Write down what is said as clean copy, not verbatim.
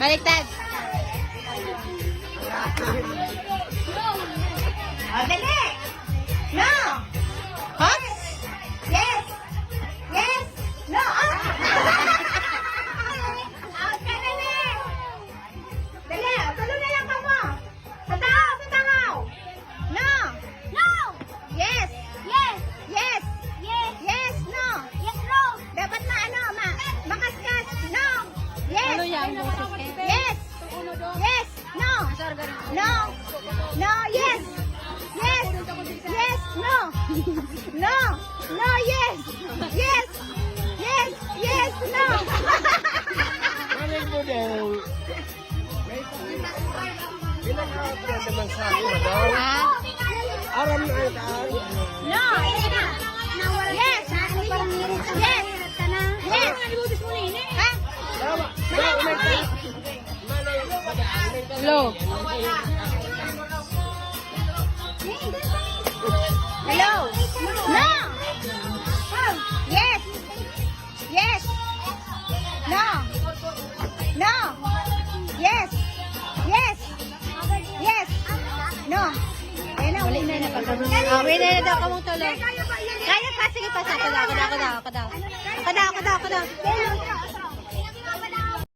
Baliktad. Dali! No! Huh? Yes! Yes! No! Out ka, dali! Dali! Tuloy na lang ka mo! Sa tao! Sa tao! No! No! Yes! Yes! Yes! Yes! Yes! No! Yes! No! Dapat na ano? Makaskas! No! Yes! Ano yan? Yes! Yes! No! No! No! Yes! Yes! Yes! No! No! No! Yes! Yes! Yes! Yes! No! Malay mo daw. Pinaka-upload naman sa akin, madam. Ha? Aram na ay daan. No! Yes! Yes! Yes! Ha? Tama. Malay. Hello. Hello? No! Yes! Yes! No! No! Yes! Yes! Yes! No! Ayun na, uli na napagkaroon. Wait na daw ka mong tuloy. Kaya pa, sige pa. Kada.